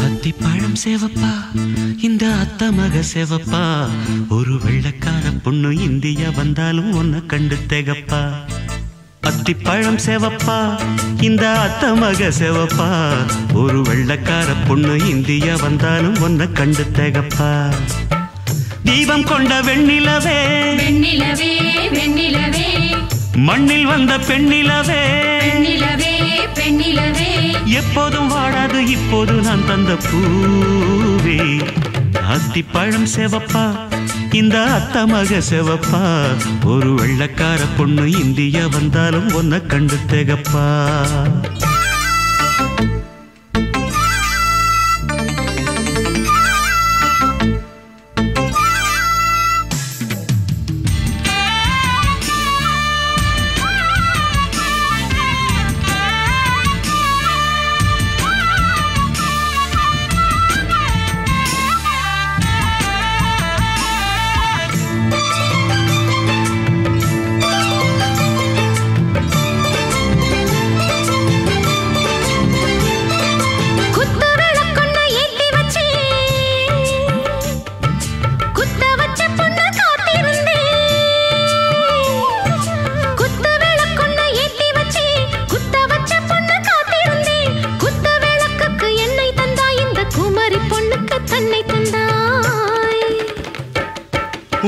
அத்திப்பழம் சேவப்பா இந்த அத்த மக சேவப்பா ஒரு வெள்ளக்கார பொண்ணு இந்தியா வந்தாலும் உன்னை கண்டு தேகப்பா அத்திப்பழம் சேவப்பா இந்த அத்த மக சேவப்பா ஒரு வெள்ளக்கார பொண்ணு இந்தியா வந்தாலும் உன்னை கண்டு தேகப்பா தீபம் கொண்ட வெண்ணிலவே வெண்ணிலவே வெண்ணிலவே மண்ணில் வந்த பெண்ணிலவே பெண்ணிலவே பெண்ணிலவே எப்போதும் வாடாது இப்போது நான் தந்த பூவே அத்திப்பழம் சேவப்பா இந்த அத்த மக சேவப்பா ஒரு வெள்ளக்கார பொண்ணு இந்தியா வந்தாலும் உன்னை கண்டு தேகப்பா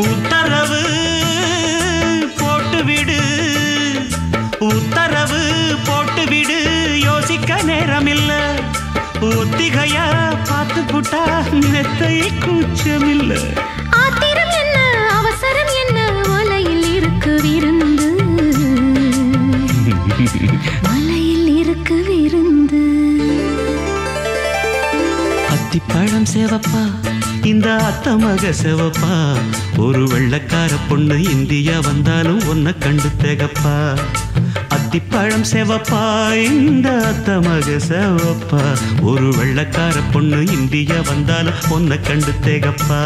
உத்தரவு போட்டுவிடு உத்தரவு போட்டுவிடு யோசிக்க நேரமில்ல ஒத்திகையா பார்த்து புட்டா மெத்தை கூச்சமில்ல ஆத்திரம் என்ன அவசரம் என்ன வலையில் இருக்கு விருந்து வலையில் இருக்கு விருந்து அத்திப்பழம் சேவப்பா இந்த அத்த மக சேவப்பா ஒரு வெள்ளக்கார பொண்ணு இந்தியா வந்தாலும் உன்னை கண்டு தேகப்பா அத்திப்பழம் சேவப்பா இந்த அத்த மக சேவப்பா ஒரு வெள்ளக்கார பொண்ணு இந்தியா வந்தாலும் உன்னை கண்டு தேகப்பா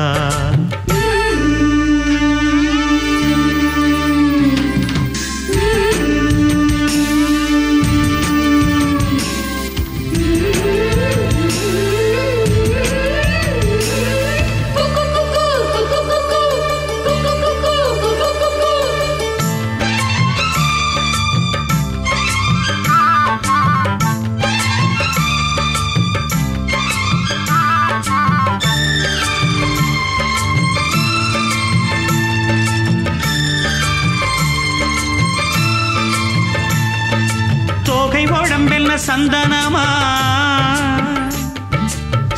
சந்தனமா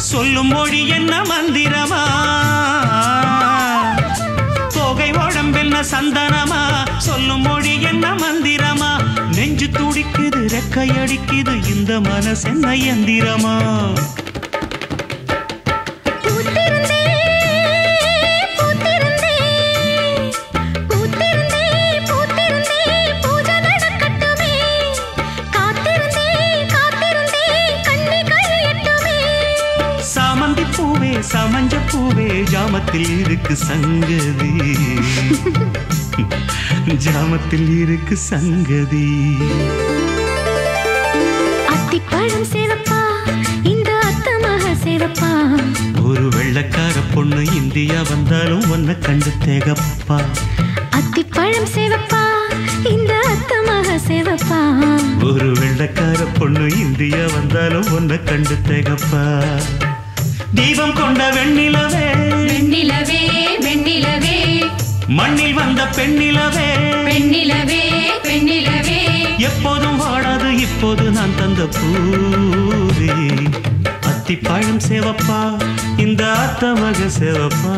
சொல்லும் மொழி என்ன மந்திரமா தோகை உடம்பென்ன சந்தனமா சொல்லும் மொழி என்ன மந்திரமா நெஞ்சு துடிக்குது ரெக்கை அடிக்குது இந்த மனசு என்ன எந்திரமா சமஞ்ச பூவே ஜாமத்தில் இருக்கு சங்கதி ஜாமத்தில் இருக்கு சங்கதி அத்திப்பழம் சேவப்பா இந்த அத்த மக சேவப்பா ஒரு வெள்ளக்கார பொண்ணு இந்தியா வந்தாலும் உன்னை கண்டு தேகப்பா அத்திப்பழம் சேவப்பா இந்த அத்த மக சேவப்பா ஒரு வெள்ளக்கார பொண்ணு இந்தியா வந்தாலும் உன்னை கண்டு தேகப்பா தீபம் கொண்ட வெண்ணிலவே வெண்ணிலவே வெண்ணிலவே மண்ணில் வந்த பெண்ணிலவே பெண்ணிலவே பெண்ணிலவே எப்போதும் வாடாது இப்போது நான் தந்த பூவே அத்திப்பழம் சேவப்பா இந்த அத்த மக சேவப்பா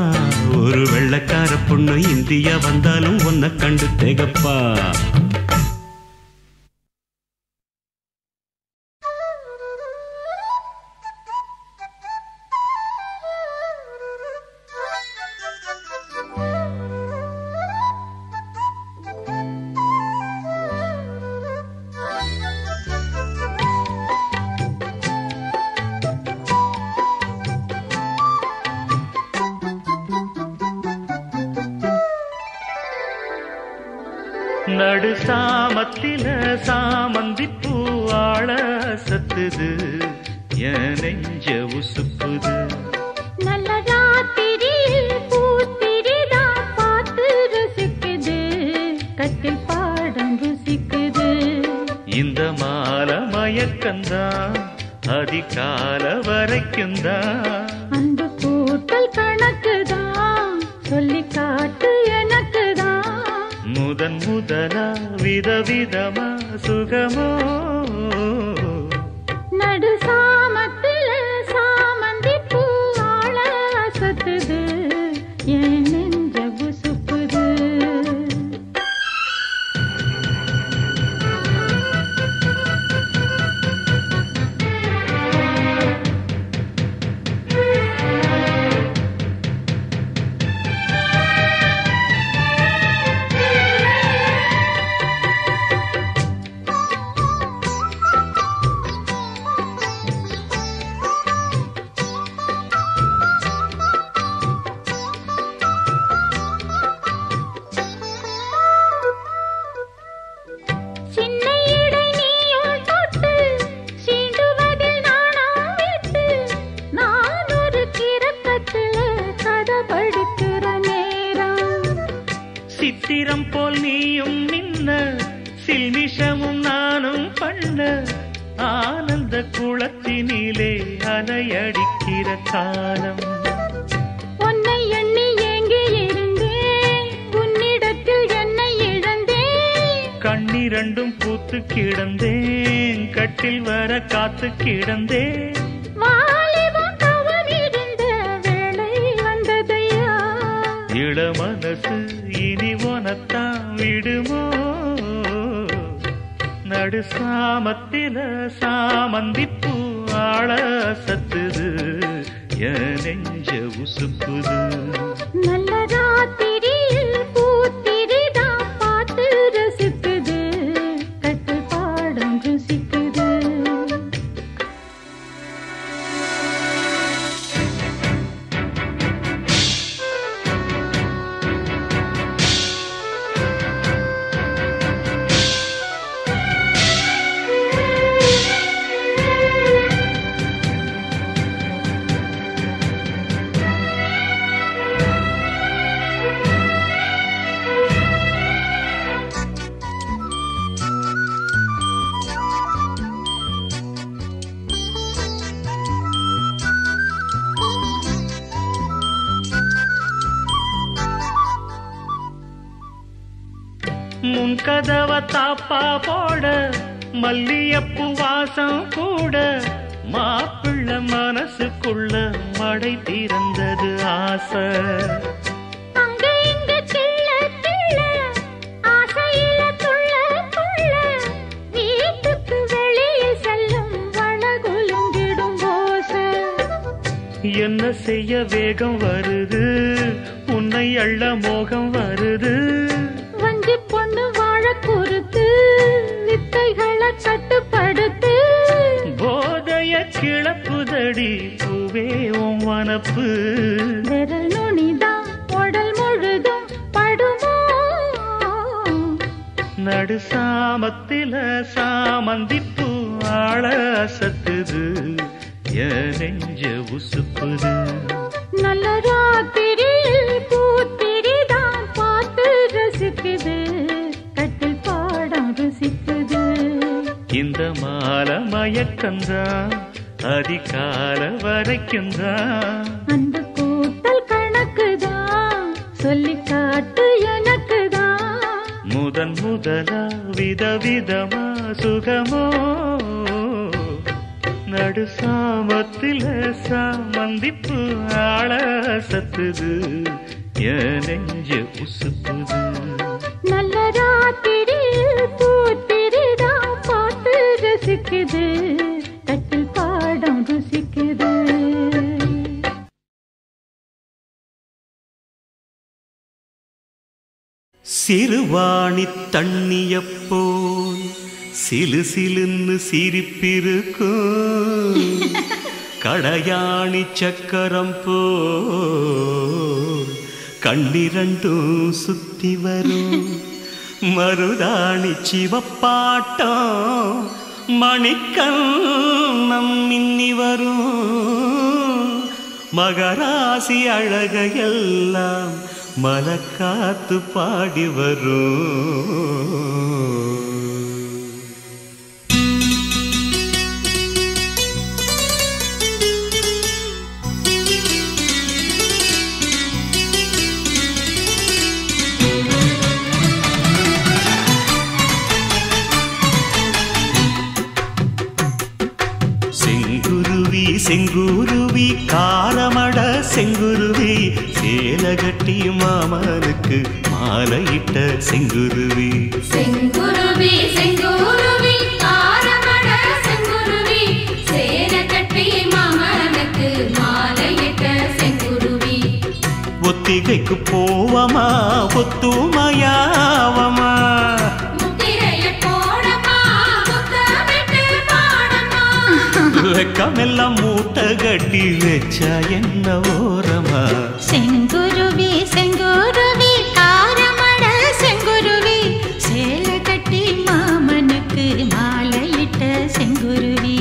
ஒரு வெள்ளக்கார பொண்ணு இந்தியா வந்தாலும் உன்னை கண்டு தேகப்பா நடு சாமத்தில சாமந்தி பூவாழ சத்துது என் நெஞ்ச உசுப்புது. நல்ல ராத்திரியில் பூத்திரிதான் பார்த்து ருசிக்குது, கட்டில் பாடம் ருசிக்குது. இந்த மால மயக்கந்தான் அதிகால வரைக்கும்தான். அந்த கூட்டல் கணக்குதான் சொல்லி காட்டு எனக்குதான். முதன் முதலா விதவிதமா சுகமோ நடு சாமத்தில சாமந்தி பூவாழ சத்துது என் நெஞ்ச உசுப்புது. சித்திரம் போல் நீயும் நின்ன சில்மிஷமும் நானும் பண்ண ஆனந்த குளத்தினிலே அலையடிக்கிற காலம். உன்னை எண்ணி ஏங்கி இருந்தேன், உன்னிடத்தில் என்னை இழந்தேன். கண்ணிரண்டும் பூத்து கிடந்தேன், கட்டில் வர காத்து கிடந்தேன். வாலிபம் கவனிருந்த வேளை வந்ததையா, இள மனசு இனி உனத்தான் விடுமோ. நடு சாமத்தில சாமந்தி பூவாழ சத்துது என் நெஞ்ச உசுப்புது. நல்ல ராத்திரியில் பூத்திரிதான் பார்த்து ரசிக்குது, கட்டில் பாடம் ருசிக்குது. முன் கதவ தாப்பா போட மல்லியப்பு வாசம் கூட மாப்பிள்ள மனசுக்குள்ள மடை திறந்தது ஆசை. அங்க இங்க கிள்ள கிள்ள ஆசையில துள்ள துள்ள, வீட்டுக்கு வெளியே செல்லும் வளகுலுங்கிடும் ஓசை. என்ன செய்ய வேகம் வருது, உன்னை அள்ள மோகம் வருது. வஞ்சி பொண்ணு வாழ குறுத்து, வித்தைகளை கட்டுப்படுத்து. போதைய கிளப்புதடி பூவே உன் வனப்பு. விரல் நுனிதான் உடல் முழுதும் படுமோ. நடு சாமத்தில சாமந்தி பூவாழ சத்துது என் நெஞ்ச உசுப்புது. நல்ல ராத்திரியில் பூத்திரிதான் பார்த்து ரசிக்குது, கட்டில் பாடம் ருசிக்குது. இந்த மால மயக்கந்தான் அதிகால வரைக்கும்தான். அந்த கூட்டல் கணக்குதான் சொல்லி காட்டு எனக்குதான். முதன் முதலா விதவிதமா சுகமோ நடு சாமத்தில சாமந்தி பூவாழ சத்துது என் நெஞ்ச உசுப்புது. நல்ல ராத்திரியில் பூத்திரிதான் பார்த்து ரசிக்குது, கட்டில் பாடம் ருசிக்குது. சிறுவாணி தண்ணியப்போல் சிலு சிலுன்னு சிரிப்பிருக்கும், கடையாணி சக்கரம் போல் கண்ணிரண்டும் சுத்தி வரும். மருதாணி சிவப்பாட்டம் மணிக்கண்ணம் மின்னி வரும் மகராசி அழகையெல்லாம் மலக்காத்து பாடி வரும். செங்குருவி காரமட செங்குருவி சேலகட்டி மாமனுக்கு மாலையிட்ட செங்குருவி. செங்குருவி செங்குருவி காரமட செங்குருவி சேலகட்டி மாமனுக்கு மாலையிட்ட செங்குருவி. ஒத்திகைக்கு போவமா ஒத்துமையாவமா வெக்கமெல்லாம் மூட்டை கட்டி வச்சா என்ன ஓரமா. செங்குருவி செங்குருவி காரமட செங்குருவி சேலை கட்டி மாமனுக்கு மாலையிட்ட செங்குருவி.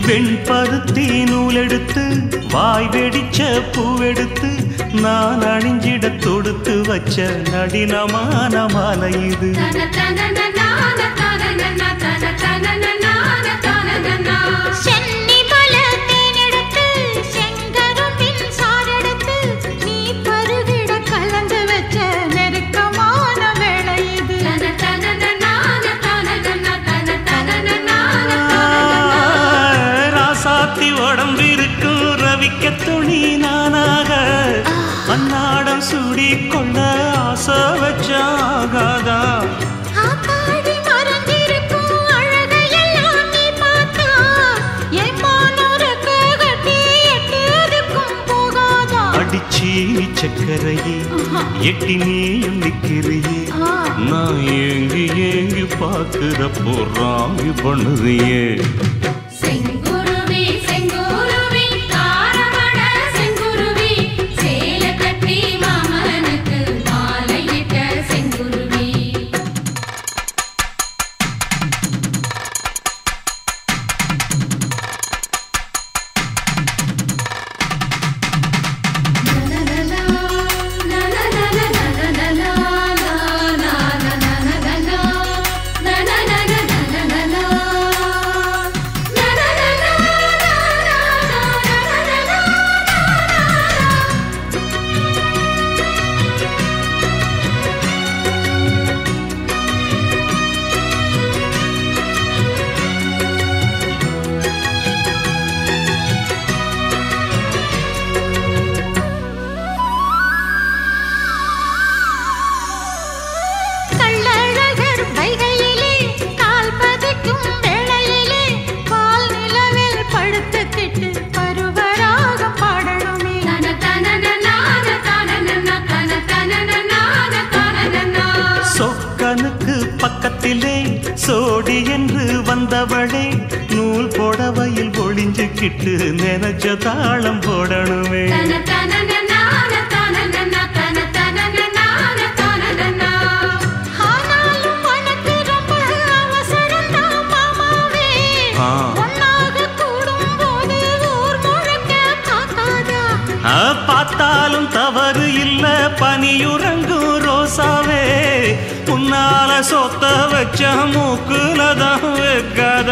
வெண்பருத்தி நூலெடுத்து வாய் வெடிச்ச பூவெடுத்து நான் அணிஞ்சிட தொடுத்து வச்ச நடினமான மாலை இது. உடம்பிருக்கும் ரவிக்க துணி நானாக அன்னாடம் சூடி கொண்ட ஆசை வச்சாகாதா. அடிச்சி சக்கரையே எட்டி நீயும் நிக்கிறியே நான் ஏங்கி ஏங்கி பாக்குறப்போ ராங்கி பண்ணுறியே. பக்கத்திலே சோடி என்று வந்தவளே நூல் போடவையில் ஒளிஞ்சுக்கிட்டு நினைச்ச தாளம் போடணுமே. பார்த்தாலும் தவறு இல்ல பனியுறங்கும் ரோசாவே உன்னால சொத்த வச்ச மூக்குலதான் வைக்காத.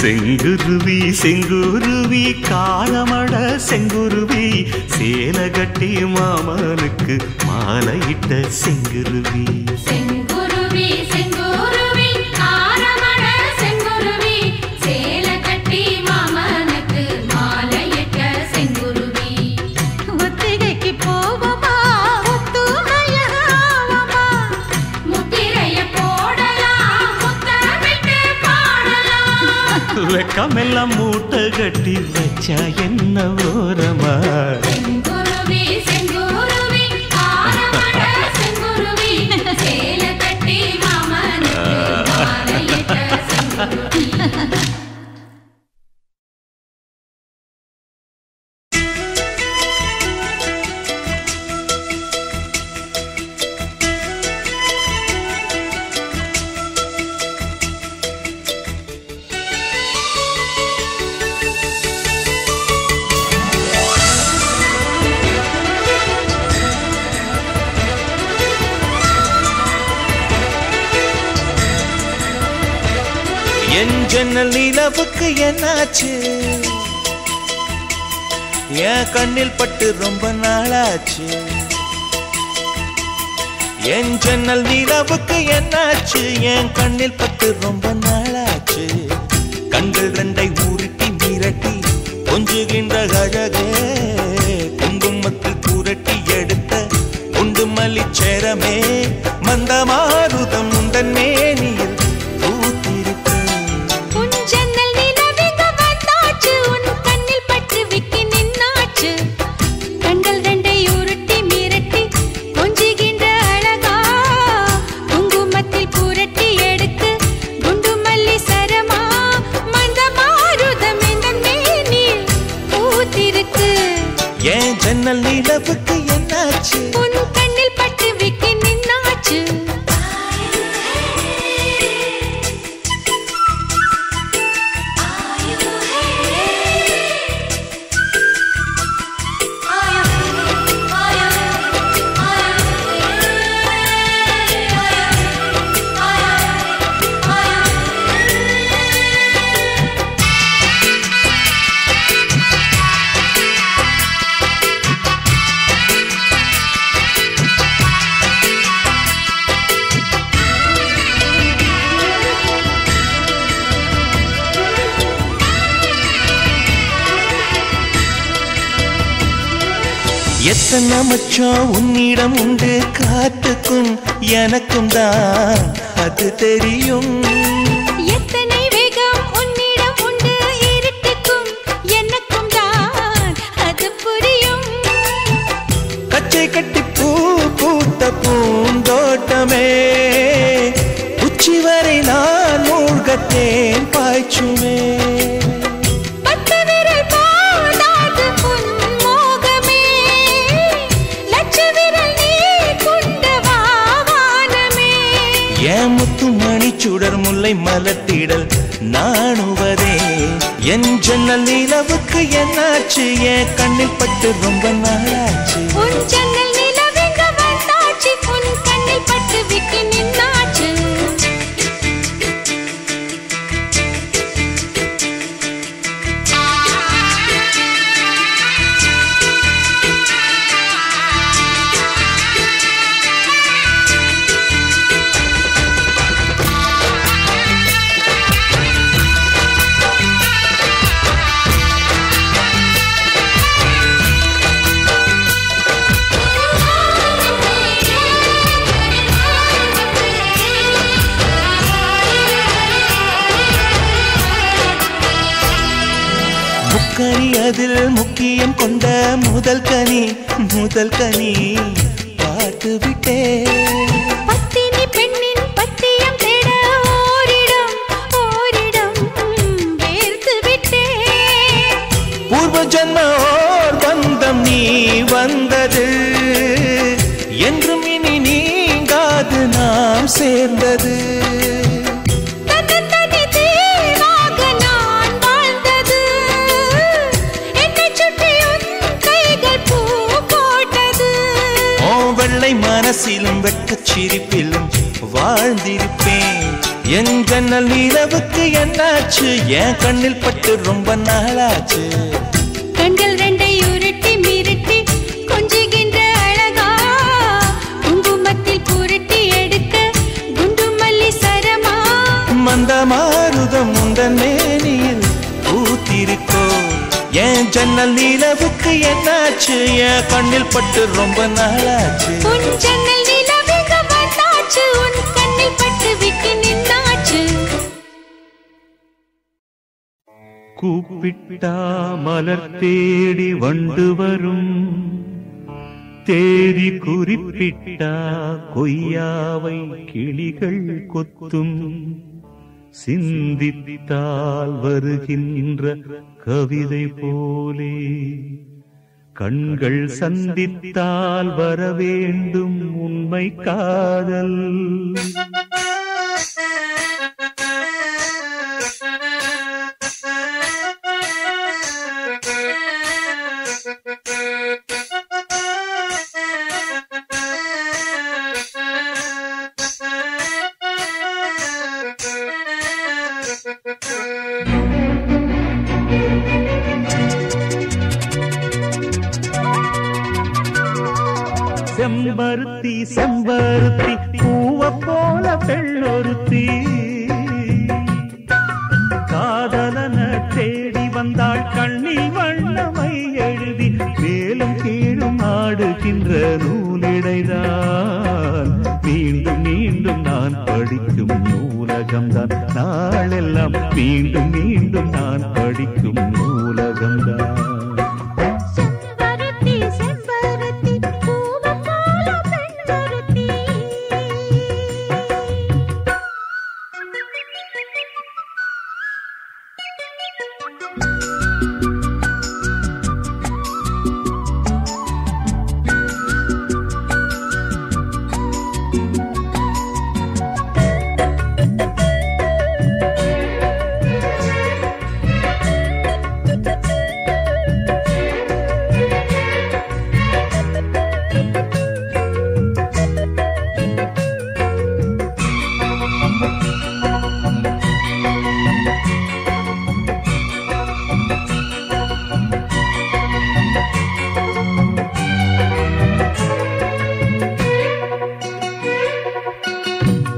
செங்குருவி செங்குருவி காரமட செங்குருவி சேலை கட்டி மாமனுக்கு மாலையிட்ட செங்குருவி செங்குருவி செங்குருவி காரமட செங்குருவி சேலை கட்டி மாமனுக்கு மாலையிட்ட செங்குருவி ஒத்திகைக்கு போவோமா ஒத்துமையாவோமா முத்திரைய போடலாம் முத்தமிட்டு பாடலாம் வெக்கமெல்லாம் மூட்டை கட்டி வச்சா என்ன ஓரமா செங்குருவி செங்குருவி காரமட செங்குருவி சேலை கட்டி மாமனுக்கு மாலையிட்ட செங்குருவி என் ஜன்னல் நிலவுக்கு என்னாச்சு என் கண்ணில் பட்டு ரொம்ப நாளாச்சு என் ஜன்னல் நிலவுக்கு என்னாச்சு என் கண்ணில் பட்டு ரொம்ப நாளாச்சு கண்கள் ரெண்டை உருட்டி மிரட்டி கொஞ்சுகின்ற அழகே குங்குமத்தில் புரட்டி எடுத்த குண்டு மல்லிச்சேரமே மந்தமாருதம் உந்தன் மேனியில் ஜன்னல் நிலவுக்கு என்னாச்சு உன் கண்ணில் பட்டு விக்கி நின்னாச்சு எத்தனை மச்சம் உன்னிடம் உண்டு காத்துக்கும் எனக்கும் தான் அது தெரியும் எத்தனை வேகம் உன்னிடம் உண்டு இருட்டுக்கும் எனக்கும் தான் அது புரியும் கச்சை கட்டி பூ பூத்த பூந்தோட்டமே உச்சி வரை நான் மூழ்கத்தேன் பாய்ச்சுமே சுடர் முல்லை மலர்த்திடல் நாணுவதே என் ஜன்னல் நிலவுக்கு என்னாச்சு என் கண்ணில் பட்டு ரொம்ப நாளாச்சு உன் ஜன்னல் நிலவெங்க வந்தாச்சு உன் கண்ணில் பட்டு விக்கி நின்னாச்சு முக்கனி அதில் முக்கியம் கொண்ட முதல் கனி பார்த்து விட்டே பத்தினி பெண்ணின் பத்தியம் தேட ஓரிடம் வேர்த்து விட்டே பூர்வ ஜன்ம ஓர் பந்தம் நீ வந்தது என்றும் இனி நீங்காது நாம் சேர்ந்தது மனசிலும் வெட்கச் சிரிப்பிலும் வாழ்ந்திருப்பேன் என் ஜன்னல் நிலவுக்கு என்னாச்சு என் கண்ணில் பட்டு ரொம்ப நாளாச்சு கண்கள் ரெண்டை உருட்டி மிரட்டி கொஞ்சுகின்ற அழகா குங்குமத்தில் புரட்டி எடுக்க குண்டு மல்லி சரமா மந்த மாருதம் உந்தன் மேனியில் பூத்திருக்கோ என் ஜன்னல் நிலவுக்கு என்னாச்சு என் கண்ணில் பட்டு ரொம்ப நாளாச்சு உன் ஜன்னல் நிலவுக்கு வந்தாச்சு உன் கண்ணில் பட்டு விட்டு நின்னாச்சு கூப்பிட்டா மலர் தேடி வண்டு வரும் தேதி குறிப்பிட்டா கொய்யாவை கிளிகள் கொத்தும் சிந்தித்தால் வருகின்ற கவிதை போலே கண்கள் சந்தித்தால் வர வேண்டும் உண்மை காதல் செம்பருத்தி செம்பருத்தி பூவ போல பெண்ணொருத்தி காதலன தேடி வந்தாள் கண்ணில் வண்ணமை எழுதி மேலும் கீழும் ஆடுகின்ற நூலிடைதான் மீண்டும் மீண்டும் நான் படிக்கும் நூலகம்தான் நாளெல்லாம் மீண்டும் மீண்டும் நான் படிக்கும் நூலகம்தான்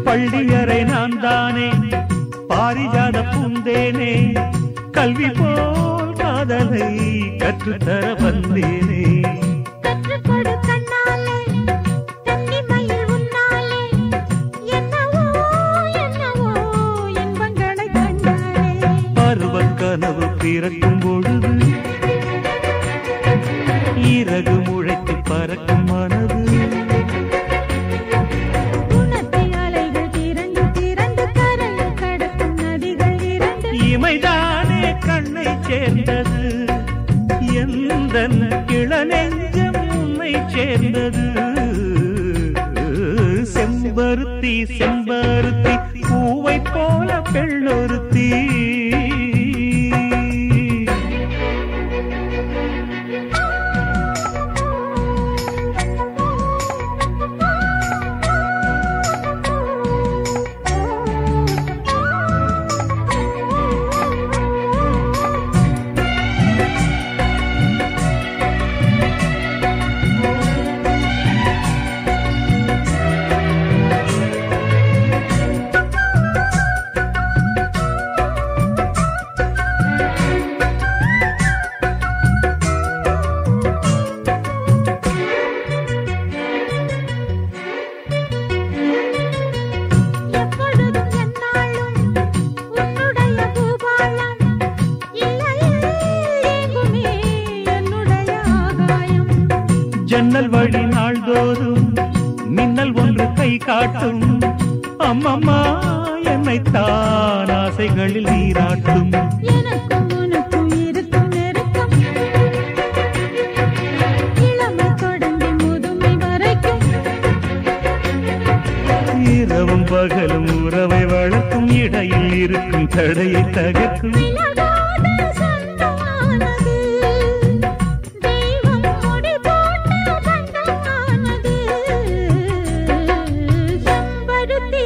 பள்ளியறை நான் தானே பாரிஜாத பூந்தேனே கல்வி போல் காதலை கற்றுத்தர வந்தேனே கற்றுக்கொடு கண்ணாலே தன்னிமையில் உன்னாலே என்னவோ என்னவோ இன்பங்களை கண்டாலே பருவ கனவு பிறக்கும் பொழுது இறகு முளைத்து பறக்கும் மனது இமைதானே கண்ணை சேர்ந்தது எந்தன் இளநெஞ்சம் உன்னை சேர்ந்தது செம்பருத்தி செம்பருத்தி பூவை போல பெண்ணொருத்தி ஜன்னல் வழி நாள்தோறும் மின்னல் ஒன்று கை காட்டும் அம்மம்மா என்னைத்தான் ஆசைகளில் நீராட்டும் எனக்கும் உனக்கும் இருக்கும் நெருக்கம் இளமை தொடங்கி முதுமை வரைக்கும் இரவும் பகலும் உறவை வளர்க்கும் இடையில் இருக்கும் தடையை தகர்க்கும் செம்பருத்தி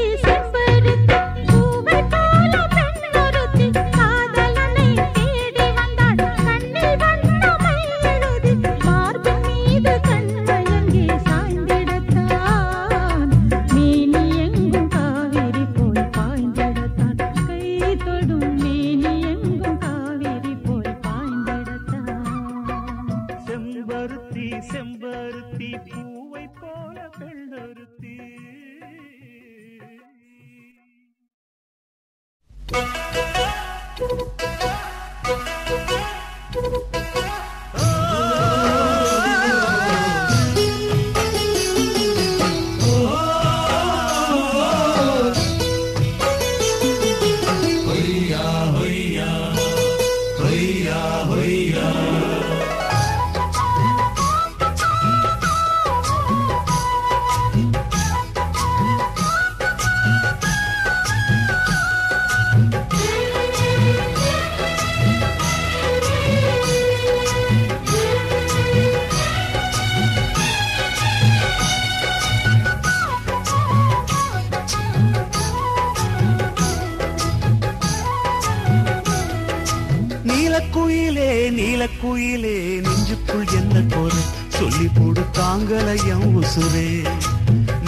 நீலக்குயிலே நீலக்குயிலே நெஞ்சுக்குள் என்ன கோர சொல்லி போடு தாங்கலையம் உசுரே.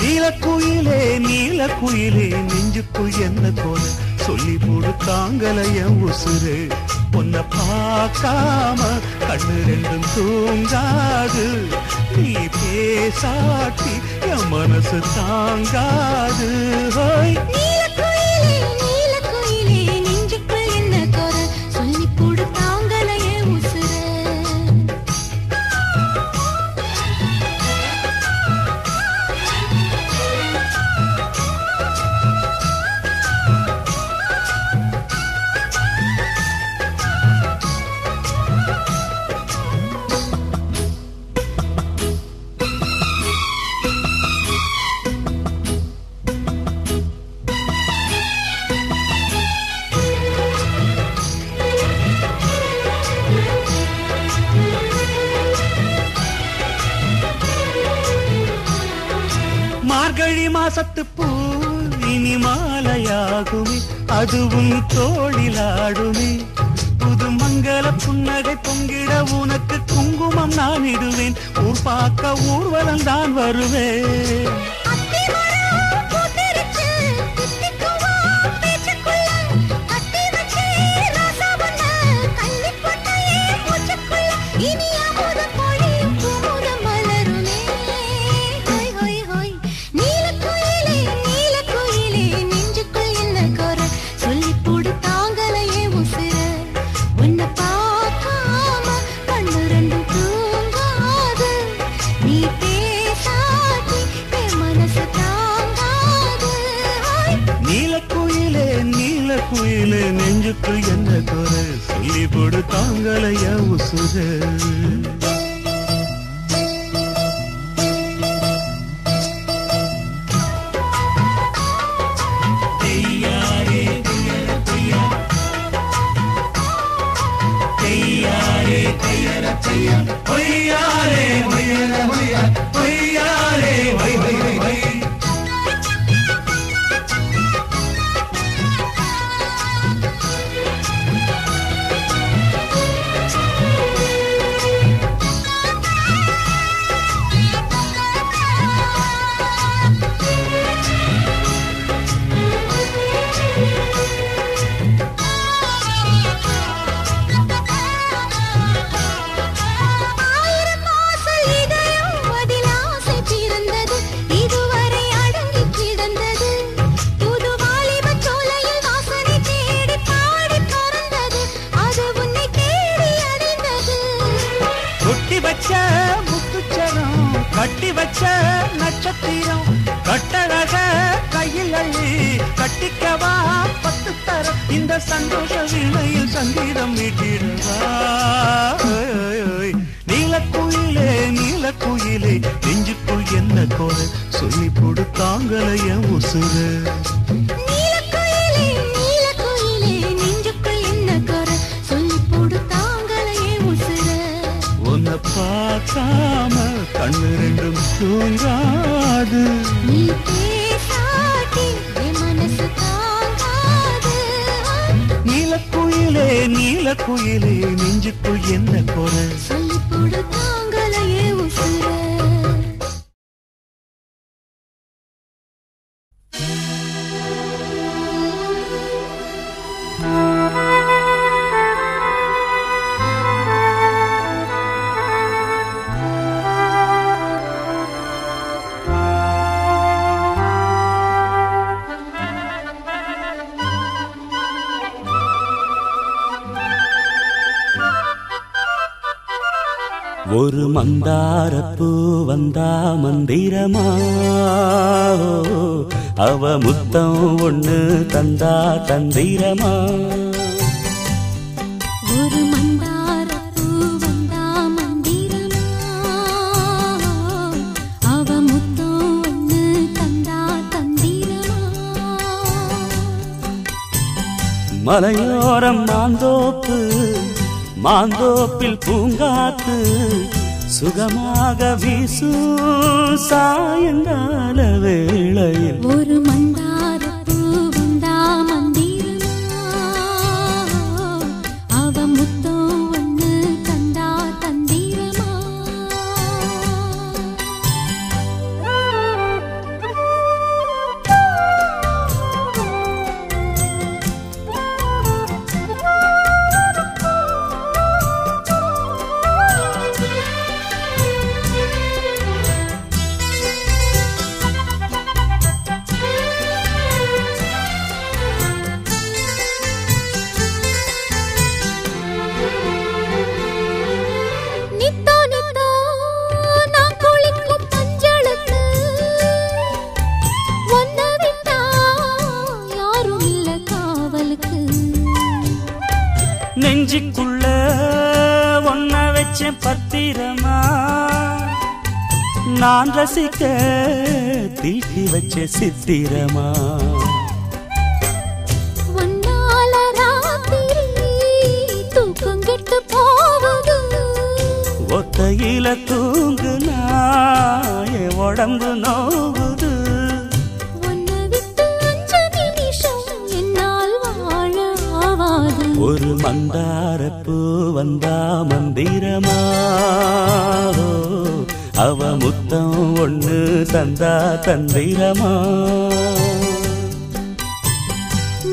நீலக்குயிலே நீலக்குயிலே நெஞ்சுக்குள் என்ன கோர சொல்லி போடு தாங்கலையம் உசுரே. உன்னை பார்க்காம கண்ணு ரெண்டும் தூங்காது, நீ பேசாட்டி என் மனசு தாங்காது. நீலக்குயிலே நீலக்குயிலே நெஞ்சுக்குள் என்ன கோர சொல்லி போடு தாங்கலையே உசுரே. மார்கழி மாசத்து பூ இனி மாலையாகுமே, அதுவும் தோளிலாடுமே. புது மங்கள புன்னகை பொங்கிட உனக்கு குங்குமம் நான் இடுவேன். ஊர் பார்க்க ஊர்வலம் தான் வருவேன். நீலக்குயிலே நெஞ்சுக்குள் என்ன கோர சொல்லி போடு தாங்கலைய உசுரே. கட்டி வச்ச நட்சத்திரம் கட்டழக கையில் அள்ளி கட்டிக்கவா பத்து தர இந்த சந்தோஷ வீணையில் சங்கீதம் மீட்டிடவா. நீலக்குயிலே நீலக்குயிலே நெஞ்சுக்குள் என்ன கோர சொல்லி போடு தாங்கலைய உசுரே. உன்னை பார்க்காம கண்ணு ரெண்டும் தூங்காது, நீ பேசாட்டி என் மனசு தாங்காது. நீலக்குயிலே நீலக்குயிலே நெஞ்சுக்குள் என்ன கோர சொல்லி போடு தாங்கலையே உசுரே. ஒரு மந்தாரப்பூ வந்தா மந்திரமா, அவ முத்தம் ஒண்ணு தந்தா தந்திரமா. ஒரு மந்தாரப்பூ வந்தா மந்திரமா, அவ முத்தம் ஒண்ணு தந்தா தந்திரமா. மலையோரம் மாந்தோப்பு மாந்தோப்பில் பூங்காத்து சுகமாக வீசும் சாயங்கால வேளையில் ஒரு மந்தாரப்பூ வந்தா மந்திரமா, அவ முத்தம் ஒண்ணு வச்சேன் பத்திரமா நான் ரசிக்க தீட்டி வச்ச சித்திரமா ஒன்னால ராத்திரி தூக்கம் கெட்டு போகுது ஒத்தையில தூங்குனா என் உடம்பு நோகுது உன்னை விட்டு 5 நிமிஷம் என்னால் வாழ ஆவாது ஒரு மந்தாரப்பூ வந்தா மந்திரமா அவ முத்தம் ஒண்ணு தந்தா தந்திரமா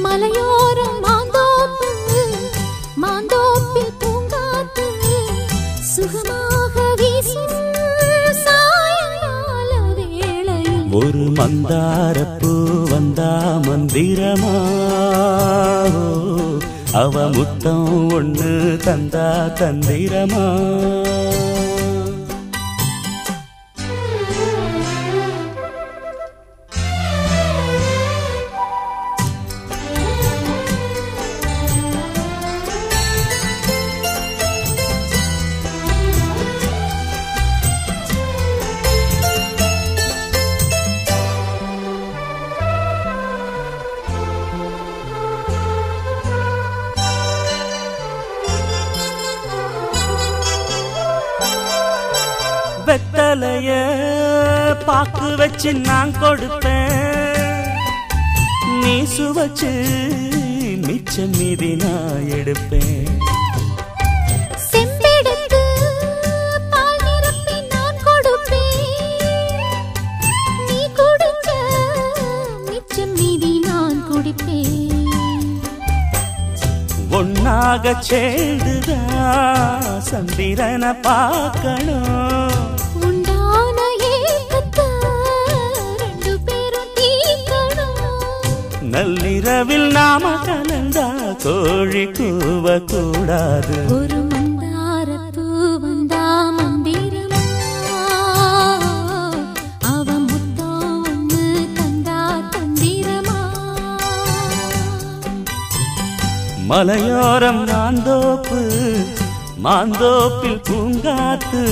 மலையோரம் மாந்தோப்பு மாந்தோப்பில் பூங்காத்து சுகமாக வீசும் சாயங்கால வேளையில் ஒரு மந்தாரப்பூ வந்தா மந்திரமா அவ முத்தம் ஒண்ணு தந்தா தந்திரமா வெத்தலைய பாக்கு வச்சு நான் கொடுப்பேன் நீ சுவச்சு மிச்சம் மீதி நான் எடுப்பேன் செம்பெடுத்து பால் நிரப்பி நான் கொடுப்பேன் நீ குடிச்ச மிச்சம் மீதி நான் குடிப்பேன் ஒன்னாக சேர்ந்துதான் சந்திரனை பார்க்கணும் உண்டான ஏக்கத்தை 2 பேரும் தீர்க்கணும் நள்ளிரவில் நாம கலந்தா கோழி கூவ கூடாது ஒரு மந்தாரப்பூ வந்தா மந்திரமா அவ முத்தம் ஒண்ணு தந்தா தந்திரமா மலையோரம் மாந்தோப்பு மாந்தோப்பில் பூங்காத்து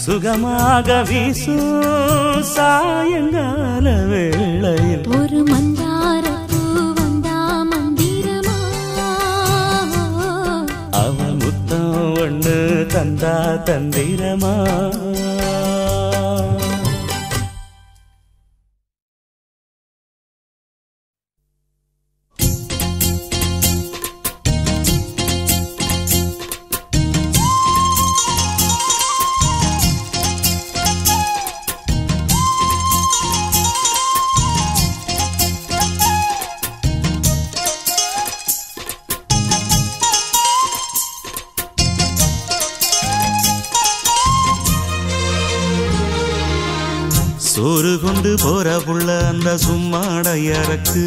சுகமாக வீசும் சாயங்கால வேளையில் ஒரு மந்தாரப்பூ வந்தா மந்திரமா அவ முத்தம் ஒண்ணு தந்தா தந்திரமா சோறு கொண்டு போற புள்ள அந்த சும்மாடையறக்கு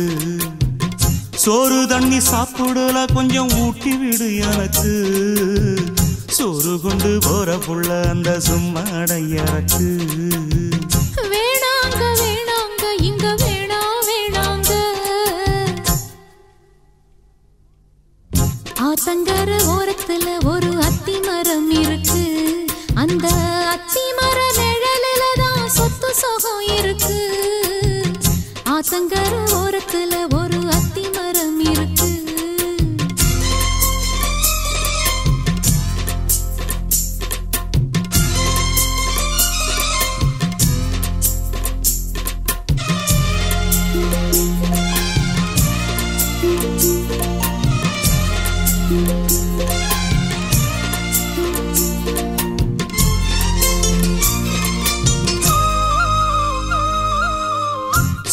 சோறு தண்ணி சாப்பிடல கொஞ்சம் ஊட்டி விடு எனக்கு சோறு கொண்டு போற புள்ள அந்த சும்மாடையறக்கு வேணாங்க வேணாங்க இங்க வேணா வேணாங்க ஆத்தங்கர ஓரத்துல ஒரு அத்தி மரம் இருக்கு அந்த அத்தி மர நிழலில தான் சொத்து சுகம் இருக்கு ஆத்தங்கர ஓரத்துல ஒரு அத்தி மரம் இருக்கு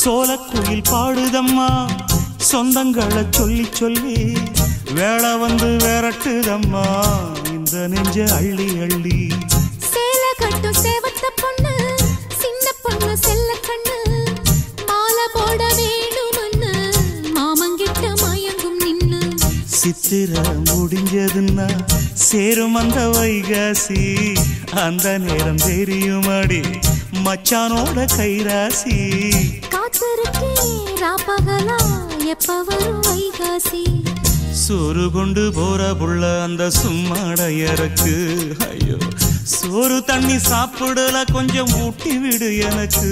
சோலக்குயில் பாடுதம்மா சொந்தங்களை சொல்லி சொல்லி வேளை வந்து விரட்டுதம்மா இந்த நெஞ்ச அள்ளி அள்ளி சேலை கட்டும் சேவத்த பொண்ணு சின்ன பொண்ணு செல்ல கண்ணு மாலை போட வேணும்னு மாமங்கிட்ட மயங்கும் நின்னு சித்திர முடிஞ்சதுன்னா சேரும் அந்த வைகாசி அந்த நேரம் தெரியுமாடி மச்சானோட கைராசி காத்திருக்கே ராப்பகலா எப்ப வரும் வைகாசி சோறு கொண்டு போற புள்ள அந்த சும்மாடையறக்கு ஐயோ சோறு தண்ணி சாப்பிடல கொஞ்சம் ஊட்டி விடு எனக்கு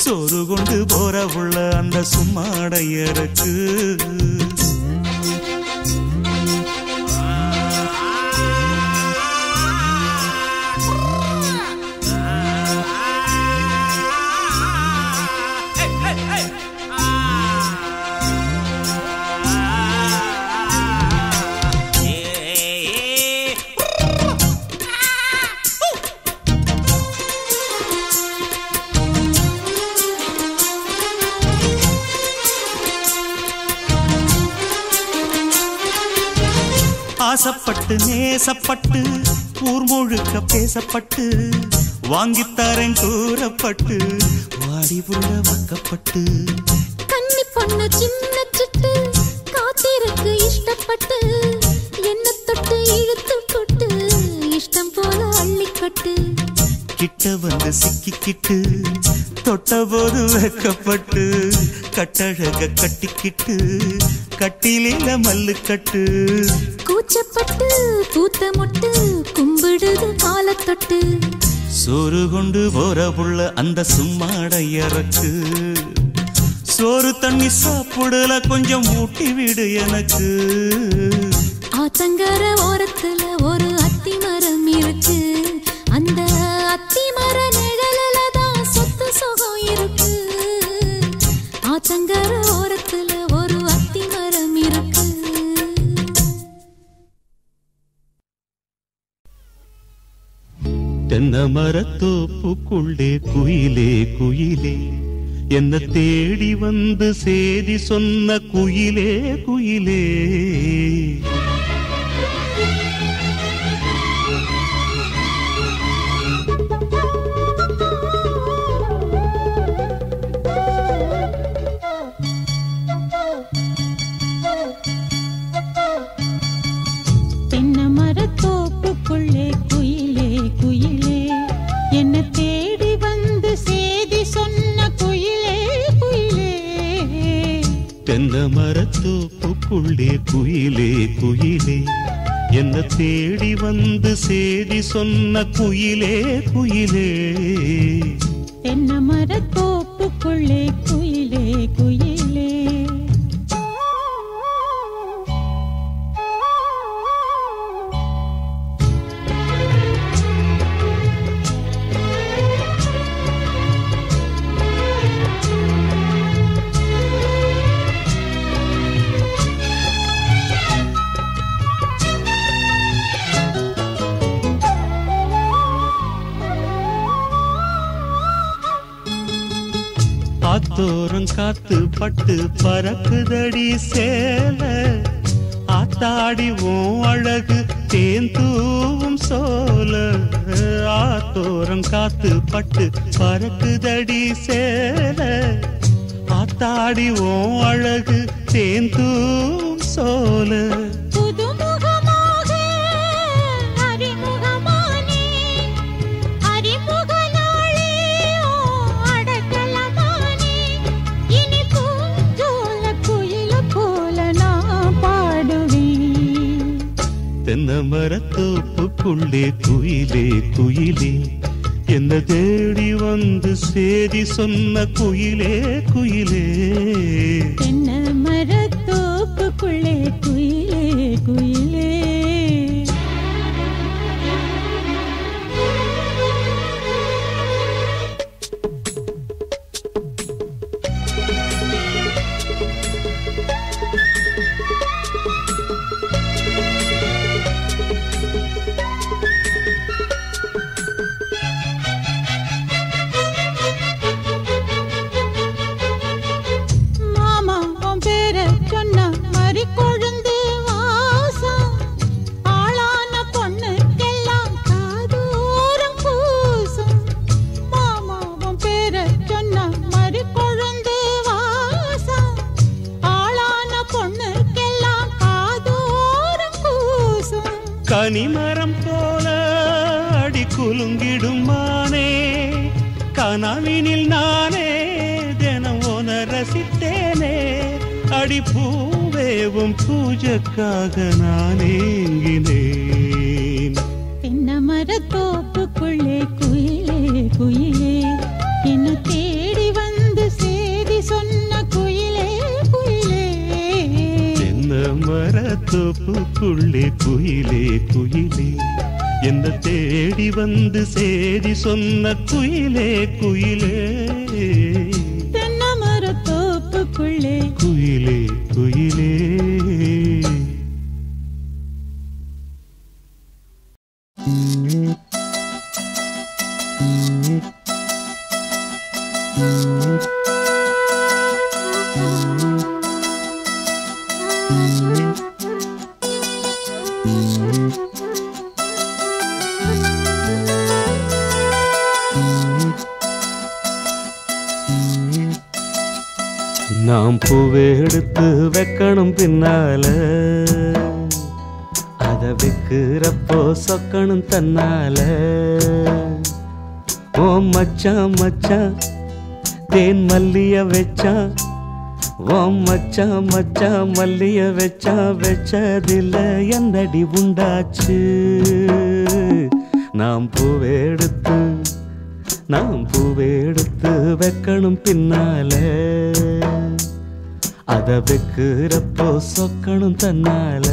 சோறு கொண்டு போற புள்ள அந்த சும்மாடையறக்கு ஆசப்பட்டு நேசப்பட்டு ஊர் முழுக்க பேசப்பட்டு வாங்கித்தாரன் கூறப்பட்டு வாடி புள்ள வாக்கப்பட்டு கன்னி பொண்ணு சின்ன சிட்டு காத்திருக்கு இஷ்டப்பட்டு என்ன தொட்டு இழுத்து போட்டு இஷ்டம் போல அள்ளிக்கட்டு கிட்ட வந்து சிக்கிக்கிட்டு தொட்ட போது வைக்கப்பட்டு கட்டழக கட்டிக்கிட்டு கட்டிலில மல்லு கட்டு கூச்சப்பட்டு பூத்த முட்டு கும்பிடுது காலத்தொட்டு சோறு கொண்டு போற புள்ள அந்த சும்மாடையறக்கு சோறு தண்ணி சாப்பிடல கொஞ்சம் ஊட்டி விடு எனக்கு ஆத்தங்கர ஓரத்துல ஒரு அத்தி மரம் இருக்கு அந்த அத்தி மர நிழலில தான் சொத்து சுகம் இருக்கு ஆத்தங்கர ஓரத்துல ஒரு அத்தி மரம் இருக்கு தென்னை மரத்தோப்புக்குள்ளே குயிலே குயிலே என்ன தேடி வந்து சேதி சொன்ன குயிலே குயிலே தென்னை மரத்தோப்புக்குள்ளே குயிலே குயிலே என்ன தேடி வந்து சேதி சொன்ன குயிலே குயிலே தென்னை மரத்தோப்புக்குள்ளே குயிலே குயிலே என்ன தேடி வந்து சேதி சொன்ன குயிலே குயிலே தென்னை மரத்தோப்புக்குள்ளே குயிலே குயிலே ஆத்தோரம் காத்து பட்டு பறக்குதடி சேல ஆத்தாடி உன் அழகு தேந்தூவும் சோல ஆத்தோரம் காத்து பட்டு பறக்குதடி சேல ஆத்தாடி உன் அழகு தேந்தூவும் சோல தென்னை மரத்தோப்புக்குள்ளே குயிலே குயிலே என்ன தேடி வந்து சேதி சொன்ன குயிலே குயிலே தென்னை மரத்தோப்புக்குள்ளே குயிலே குயிலே கனிமரம் போல அடி குலுங்கிடும் மானே கனவினில் நானே தினம் உன ரசித்தேனே அடி பூவே உன் பூஜைக்காக நான் ஏங்கினேன். தென்னை மரத்தோப்புக்குள்ளே குயிலே குயிலே என்ன தேடி வந்து சேதி சொன்ன குயிலே குயிலே. தென்னை மரத்தோப்புக்குள்ளே குயிலே குயிலே என்ன தேடி வந்து சேதி சொன்ன குயிலே குயிலே. தென்னை மரத்தோப்புக்குள்ளே குயிலே குயிலே. நாம் பூவை எடுத்து வைக்கணும் பின்னால, அத வைக்கிறப்போ சொக்கணும் தன்னால. ஓ மச்சான் மச்சான் தேன் மல்லிய வச்சான், ஓ மச்சான் மச்சான் மல்லிய வச்சான். வச்சதில்ல என்னடி உண்டாச்சு. நாம் பூவை எடுத்து வைக்கணும் பின்னால, அத வைக்கிறப்போ சொக்கணும் தன்னால.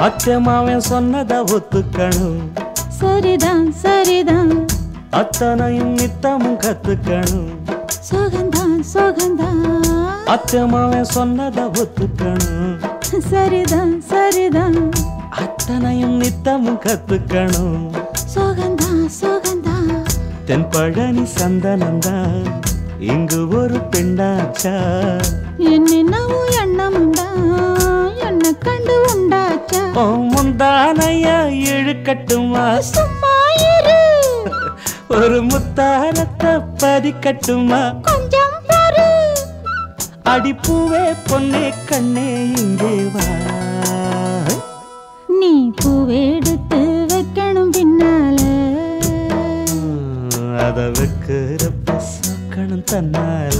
அச்சமாவன் சொன்னத ஒத்துக்கணும், சரிதான் சரிதான். அத்தனையும் நித்தமும் கத்துக்கணும். சோகந்தான் சோகந்தான். அச்சமாவன் சொன்னத ஒத்துக்கணும், சரிதான் சரிதான். அத்தனையும் நித்தமும் கத்துக்கணும். சோகந்தான் சோகந்தான். தென் பழனி சந்தனந்தான் இங்கு ஒரு பெண்ணாச்சா. என்னென்னவோ எண்ணம் உண்டா, என்ன கண்டு உண்டாச்சா. முந்தானையா இழுக்கட்டுமா, சும்மா இரு. ஒரு முத்தாரத்தை பதிக்கட்டுமா. கொஞ்சம் பொறு. அடிப்பூவே பொன்னே கண்ணே இங்கே வா. நீ பூவெடுத்து வைக்கணும் பின்னால, அத வைக்கிறப்ப சொக்கணும் தன்னால.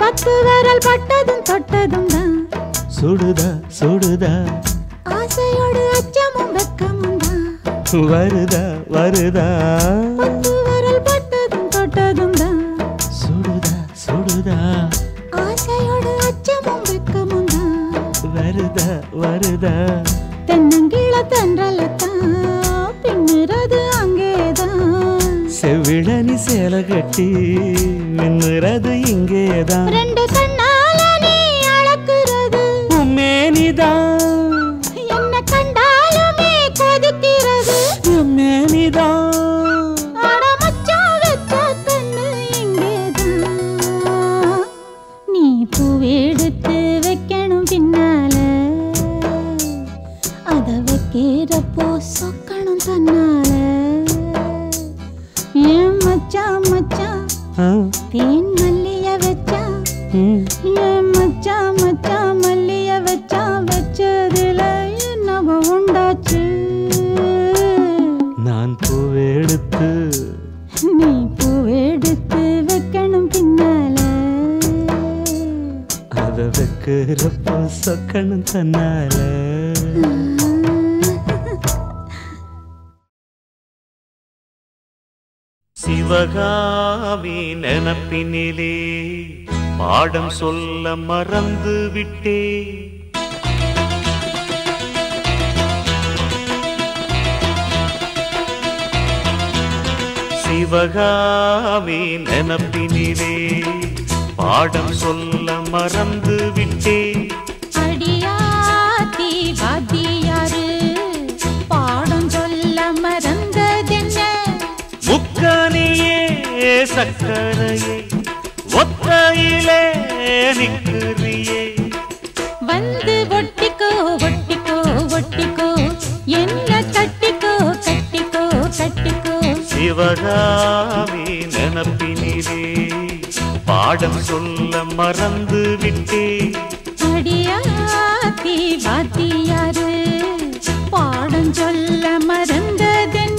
பத்து விரல் பட்டதும் தொட்டதும் தான் சுடுதா சுடுதா. ஆசையோடு அச்சமும் வெக்கமும் தான் வருதா வருதா. பத்து விரல் பட்டதும் தொட்டதும் தான் சுடுதா சுடுதா. ஆசையோடு அச்சமும் வெக்கமும் தான் வருதா வருதா. தென்னங்கிழ தென்றலத்தான் பின்னுறது அங்கேதான். செவிழனி சேல கட்டி மின்னுறது இங்கேதான். ரெண்டு கண்ணால நீ அளக்குறது உம்மேனிதான், என்ன கண்டாலுமே கொதிக்கிறது. உம்மேனிதான். அட மச்சான் வெச்ச கண்ணு இங்கேதான். நீ பூவெடுத்து வைக்கணும் பின்னால, அத வைக்கிறப்போ சொக்கணும் தன்னால. ஏன் மச்சான் மச்சான் தேன் மல்லிய வச்சா. ஏன் மச்சான் மச்சான் மல்லிய வச்சா. வச்சதுல என்னவோ உண்டாச்சு. நான் பூவெடுத்து நீ பூவெடுத்து வைக்கணும் பின்னால, சொக்குறப்போ சொக்கணும் தன்னால. சிவகாமி நினப்பினிலே பாடம் சொல்ல மறந்து விட்டே. சிவகாமி நினப்பினிலே பாடம் சொல்ல மறந்து விட்டே. அடியாத்தி வாத்தியாரு பாடம் சொல்ல மறந்ததென்ன? முக்கனியே சக்கரையே ஒத்தையிலே நிற்கிறியே. வந்து ஒட்டிக்கோ ஒட்டிக்கோ ஒட்டிக்கோ என்ன கட்டிக்கோ கட்டிக்கோ கட்டிக்கோ. சிவகாமி நினப்பினிலே பாடம் சொல்ல மறந்து விட்டே. அடியாத்தி வாத்தியாரு பாடம் சொல்ல மறந்ததென்ன?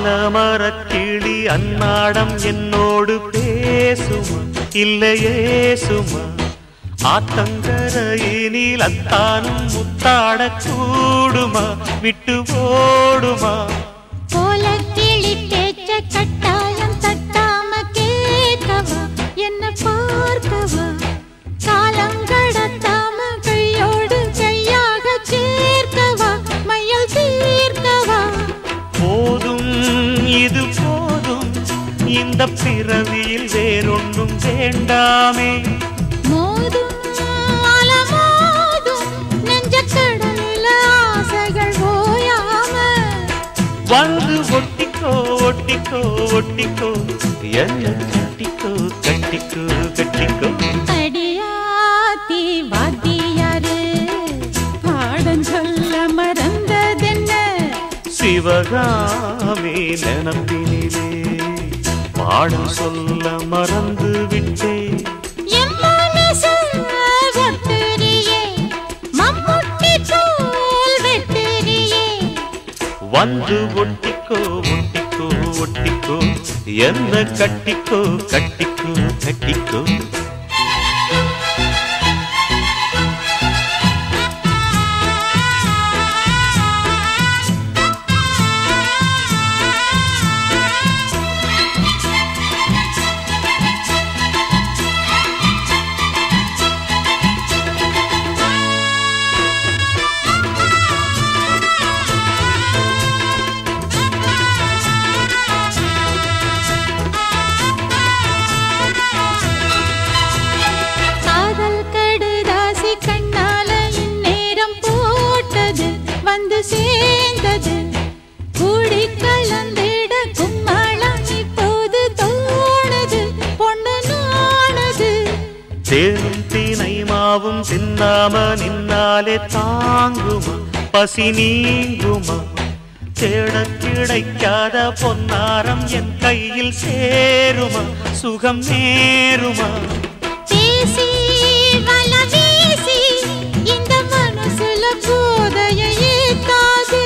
ஆலமரக்கிளி அன்னாடம் என்னோடு பேசுமா இல்லையே சுமா? ஆத்தங்கரையினில் அத்தானும் முத்தாட கூடுமா விட்டு ஓடுமா? போல கிளி பேச்ச கட்டாயம் தட்டாம கேட்கவா என்ன பார்க்கவா? காலம் கடத்தாம கையோடு கையாக சேர்க்கவா மையல் தீர்க்கவா? போதும் இது போதும் இந்த பிறவியில் வேறொன்றும் வேண்டாமே. மோதும் அலமோதும் நெஞ்ச கடலில் ஆசைகள் ஓயாம. வந்து ஒட்டிக்கோ ஒட்டிக்கோ ஒட்டிக்கோ என்ன கட்டிக்கோ கட்டிக்கோ கட்டிக்கோ. அடியாத்தி வாத்தியாரு பாடம் சொல்ல மறந்ததென்ன? சிவகாமி நினப்பினிலே பாடம் சொல்ல மறந்து விட்டே. என் மனசு ஒட்டுறியே மம்முட்டி போல் வெட்டுறியே. வந்து ஒட்டிக்கோ ஒட்டிக்கோ ஒட்டிக்கோ என்ன கட்டிக்கோ கட்டிக்கோ கட்டிக்கோ. சேர்ந்தது கூடி கலந்திட கும்மளம் இப்போது தோணுது பொண்ணு நானது. தேனும் தீனை மாவும் தின்னாம நின்னாலே தாங்குமா பசி நீங்குமா? தேட கிடைக்காத பொன்னாரம் என் கையில் சேருமா சுகம் நேருமா? பேசி வல வீசி இந்த மனசுல போதையை ஏத்தாது.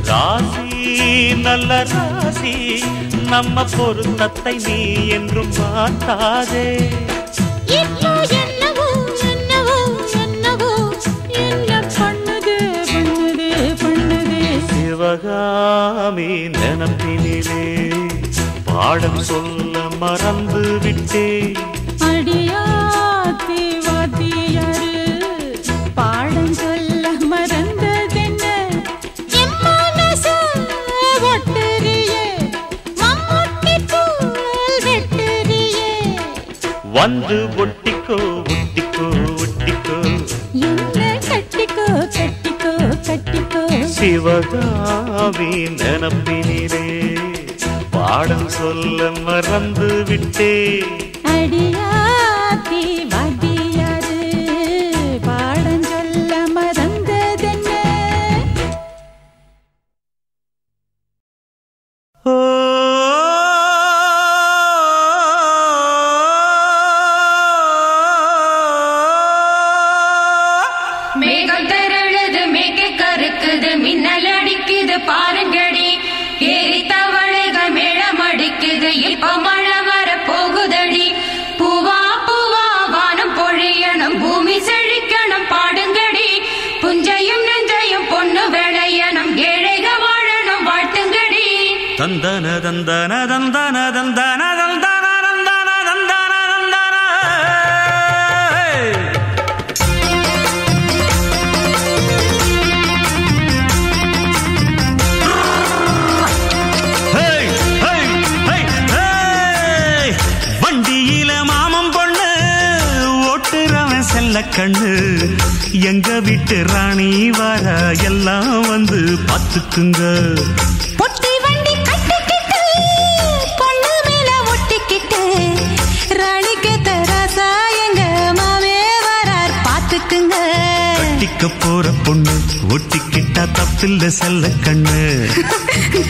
ராசி நல்ல ராசி நம்ம பொருத்தத்தை நீ என்றும் மாட்டாதே. இப்போ என்னவோ என்னவோ என்னவோ என்ன பண்ணுது பண்ணுது பண்ணுது. சிவகாமி நினப்பினிலே பாடம் சொல்ல மறந்து விட்டே. அடியாத்தி வாத்தியாரு பாடம் சொல்ல மறந்ததென்ன? என் மனசு ஒட்டுறியே மம்முட்டி போல் வெட்டுறியே. வந்து ஒட்டிக்கோ ஒட்டிக்கோ ஒட்டிக்கோ என்ன கட்டிக்கோ கட்டிக்கோ கட்டிக்கோ. சிவகாமி நினப்பினிலே பாடம் சொல்ல மறந்து விட்டே. அடியாத்தி வாத்தியாரு பாடம் சொல்ல மறந்ததென்ன? ஓ மேகம் திரழுது மேக கருக்குது மின்னல் அடிக்குது பாருங்கடி ஏறி தவளைகள் மேளம் அடிக்குது இப்ப மழை வர போகுதடி பூவா பூவா வானம் பொழியணும் பூமி செழிக்கணும் பாடுங்கடி புஞ்சையும் நெஞ்சையும் பொண்ணு விளையணும் ஏழைக வாழணும் வாழ்த்துங்கடி. தந்தன தந்தன தந்தன தந்தன தந்தன தந்தன தந்தன தந்தன. வண்டியில மாமன் பொண்ணு ஓட்டுறவன் செல்ல கண்ணு எங்க வீட்டு ராணி வர எல்லாம் வந்து பாத்துக்குங்க. பொட்டி வண்டி கட்டிக்கிட்டு பொண்ணு மேல ஒட்டிக்கிட்டு ராணிக்கு தராசா எங்க மாவே வரார் பாத்துக்குங்க. கட்டிக்க போற பொண்ணு ஒட்டிக்கிட்டா தப்பில்ல செல்ல கண்ணு.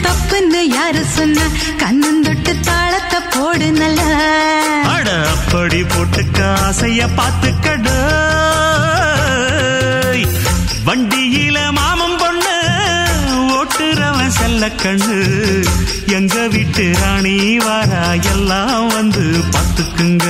தப்புன்னு யாரு சொன்னா கண்ணந்தொட்டு தாளத்தை போடு நல்லா. அட அப்படி போட்டுக்க ஆசைய பாத்துக்கடு. வண்டியில மாமன் பொண்ணு ஓட்டுறவன் செல்ல கண்ணு எங்க வீட்டு ராணி வாரா எல்லாம் வந்து பாத்துக்குங்க.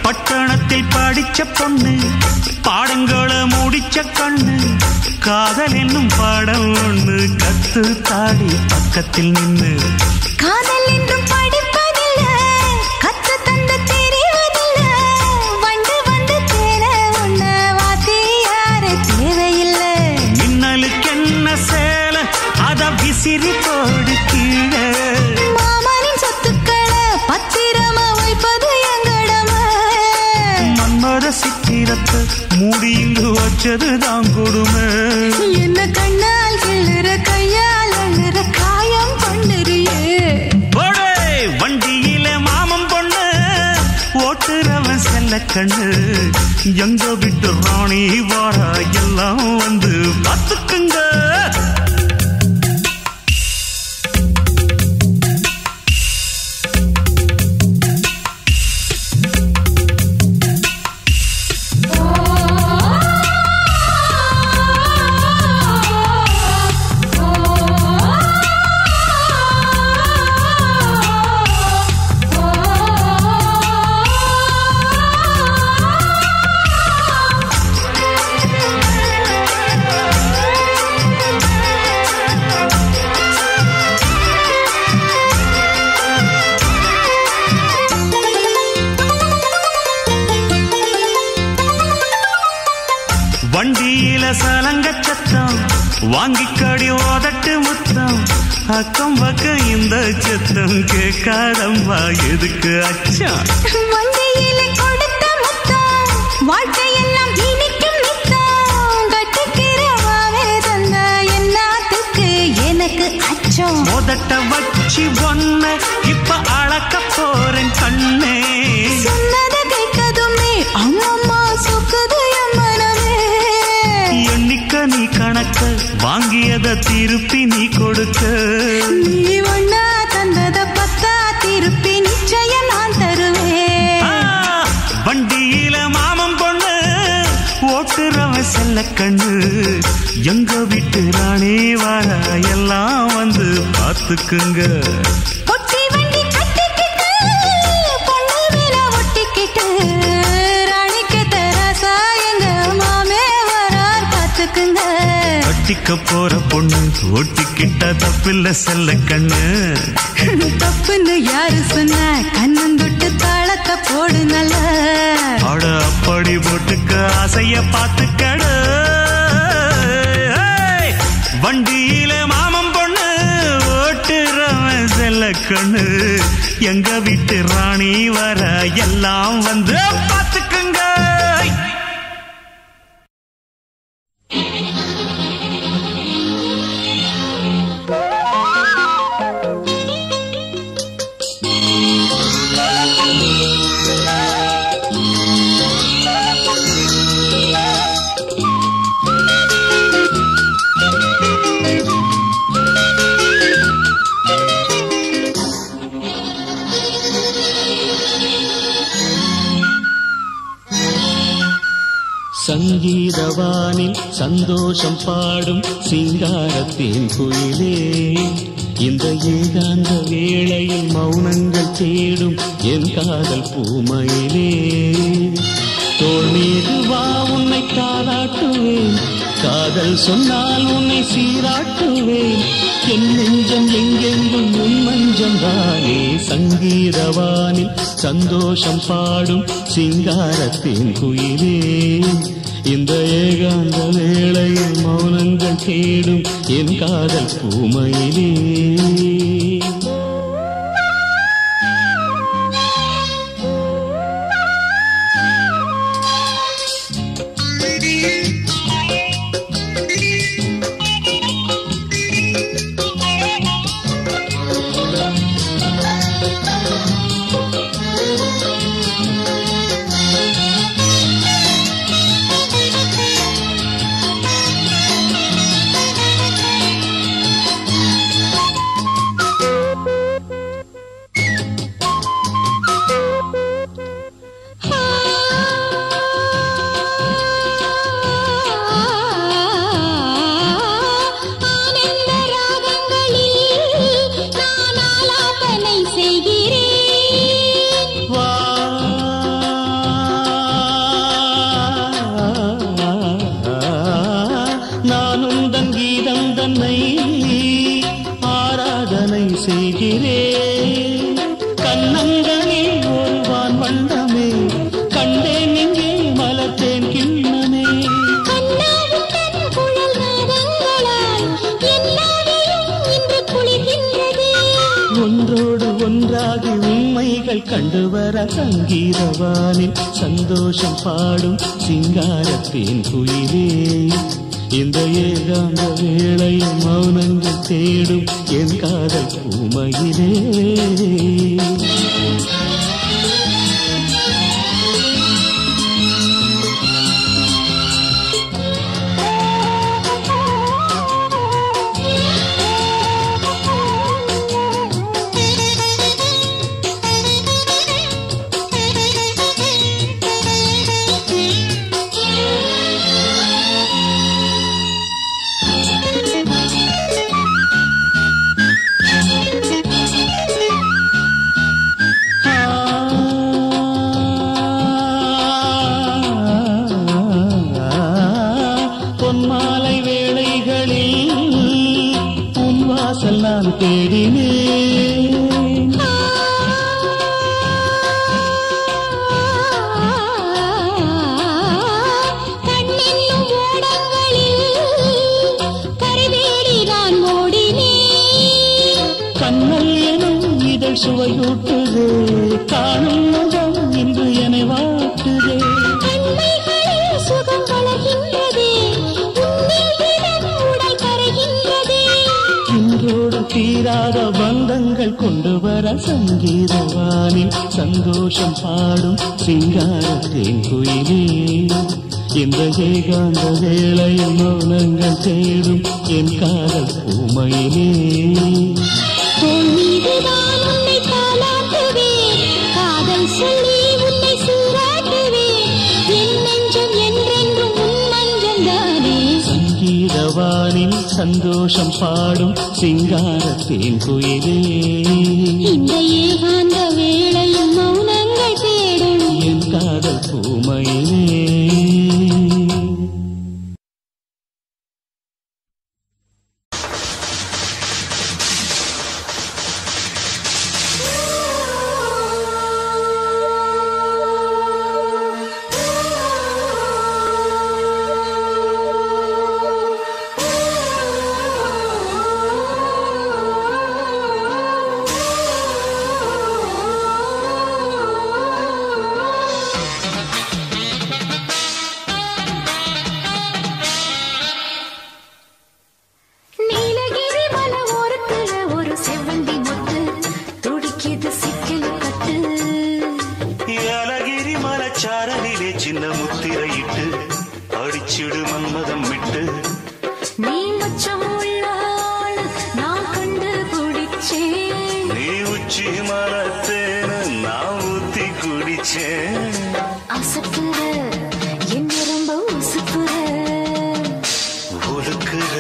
பட்டணத்தில் படிச்ச பொண்ணு பாடங்களை முடிச்ச கண்ணு காதல் என்னும் பாடம் ஒண்ணு கத்து தாடி பக்கத்தில் நின்னு. காதல் என்றும் படிப்பதில்ல கத்து தந்து தெரிவதில்ல வண்டு வந்து தேன உன்ன வாத்தி யாரு தேவையில்லை. மின்னலுக்கு என்ன சேல அத விசிறி போடு கீழே. மாமனின் சொத்துக்களை பத்திரமா வைப்பது எங்கடமை. மன்மத சித்திரத்தை மூடி இங்கு வச்சதுதான் கொடுமை. என்ன கண்ணால் கிள்ளுற கையால் அழுற காயம் பண்ணுறியே. வண்டியில மாமன் பொண்ணு ஓட்டுறவன் செல்ல கண்ணு எங்க விட்டு ராணி வாரா எல்லாம் வந்து பாத்துக்குங்க. வண்டியில சலங்க சத்தம் வாங்கிக்கடி ஓதட்டு முத்தம் அக்கம் பக்கம் இந்த சத்தம் கேட்காதம்மா எதுக்கு அச்சம். வண்டியில கொடுத்த முத்தம் வாழ்க்கையெல்லாம் இனிக்கும் நித்தம் கட்டிக்கிறவாவே தந்த என்னத்துக்கு எனக்கு அச்சம். ஓதட்ட வச்சு ஒன்ன இப்ப அளக்க போறேன் கண்ணே. சொன்னத கேட்கதுமே அம்மம்மா சொக்குது என் மனமே. எண்ணிக்க நீ கணக்க வாங்கியத திருப்பி நீ கொடுக்க. நீ ஒன்னா தந்தத பத்தா திருப்பி நிச்சயம் நான் தருவேன். வண்டியில மாமன் பொண்ணு ஓட்டுறவன் செல்ல கண்ணு எங்க வீட்டு ராணி வார எல்லாம் வந்து பாத்துக்குங்க. பொட்டி வண்டி கட்டிக்கிட்டு பொண்ணு மேல ஒட்டிக்கிட்டு ராணிக்கு தராசா எங்க மாமே வரார் பாத்துக்குங்க. கட்டிக்க போற பொண்ணு ஒட்டிக்கிட்டா தப்பில்ல செல்ல கண்ணு. தப்புன்னு யாரு சொன்ன கண்ணந்தொட்டு தாளத்தை போடு நல்ல. அட அப்படி போட்டுக்க ஆசைய பாத்துக்கடு. வண்டியில மாமன் பொண்ணு ஓட்டுறவன் செல்ல கண்ணு எங்க வீட்டு ராணி வர எல்லாம் வந்து பார்த்துக்குங்க. சங்கீதவானில் சந்தோஷம் பாடும் சிங்காரத்தின் குயிலே, இந்த ஏகாந்த வேளையில் மௌனங்கள் தேடும் என் காதல் பூமயிலே. தோள் மீது வா உன்னை தாளாட்டுவேன், காதல் சொன்னால் உன்னை சீராட்டுவேன். என் நெஞ்சம் எங்கெங்கும் உன் மஞ்சம் தானே. சங்கீதவானில் சந்தோஷம் பாடும் சிங்காரத்தின் குயிலே, இந்த ஏகாந்த வேளையில் மௌனங்கள் தேடும் என் காதல் பூமயிலே. கண்டுவர சங்கீதவானில் சந்தோஷம் பாடும் சிங்காரத்தின் குயிலே, இந்த ஏகாந்த வேளையில் மௌனங்கள் தேடும் என் காதல் பூமயிலே. சுவையூட்டுதே காணும் முகம் இன்று என்னை வாட்டுதே. சுகம் வளர்கின்றதே, உடல் கரைகின்றதே. இன்றோடு தீராத பந்தங்கள் கொண்டு வர சங்கீதவானில் சந்தோஷம் பாடும் சிங்காரத்தின் குயிலே, இந்த ஏகாந்த வேளையில் மௌனங்கள் தேடும் என் காதல் பூமயிலே. சங்கீதவானில் சந்தோஷம் பாடும் சிங்காரத்தின் குயிலே, இந்த ஏகாந்த வேளையில் மௌனங்கள் தேடும் என் காதல் பூமயிலே. சரலிலே சின்ன முத்திரையிட்டு அடிச்சிடு மன்மதம் விட்டு நீ மச்சம் உள்ள ஆளு நான் கண்டு பிடிச்சேன் நீ உச்சி மரத்தேன்னு நான் ஊத்தி குடிச்சேன் அசப்புற என்ன ரொம்ப உசுப்புற ஒழுக்குற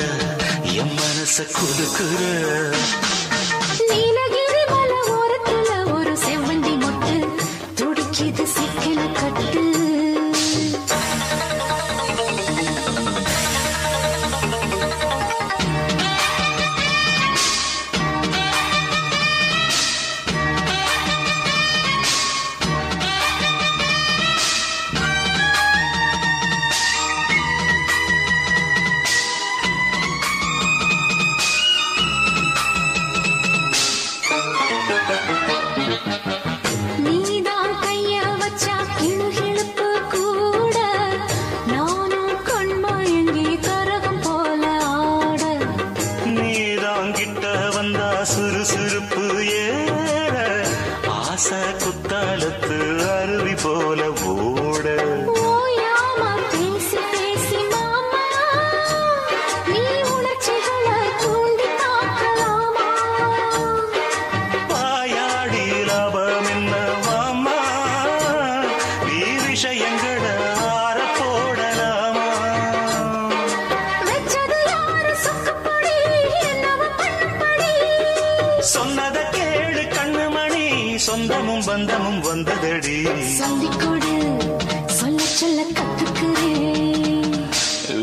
என் மனச குலுக்குற நீலகிரி மலை ஓரத்துல ஒரு செவ்வந்தி மொட்டு துடிக்கிது சிக்கல கட்டு நீதான் கைய வச்சா கிளுகிழுப்பு கூட நானும் கண்மயங்கி கரகம் போல ஆட நீதான் கிட்ட வந்தா சுறுசுறுப்பு ஏற ஆசை குத்தாலத்து அருவி போல ஓட ஓயாம பேசி பேசி மாமா நீ உணர்ச்சிகளை தூண்டி பார்க்கலாமா வாயாடி லாபம் என்ன மாமா நீ விஷயங்களை ஆற போடலாமா வெச்சது யாரு சொக்குப்படி என்னவ பண்ணுப்படி சொன்னத கேளு கண்ணுமணி சொந்தமும் பந்தமும் வந்ததடி சொல்லிக்கொடு சொல்ல சொல்ல கத்துக்கிறேன்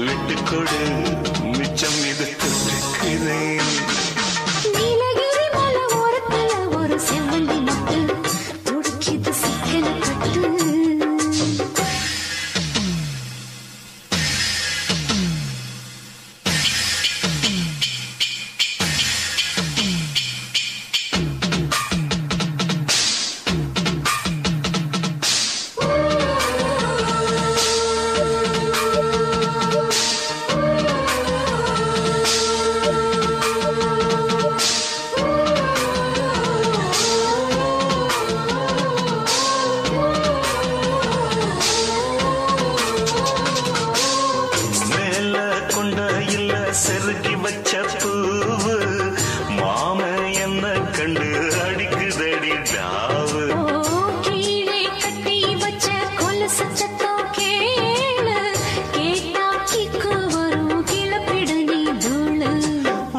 விட்டுக்கொடு மிச்சம் இது கத்துக்கிறேன் நீலகிரி மலை ஓரத்துல ஒரு செவ்வந்தி மொட்டு துடிக்கிது சிக்கல கட்டு மேல கொண்ட இல்ல செருகி வச்ச பூவு மாம என்ன கண்டு அடிக்குதடி டாவு ஓ கீழே கட்டி வச்ச கொலுசு சத்தம் கேளு கேட்டா கிக்கு வரும் கிளப்பிடு நீ தூளு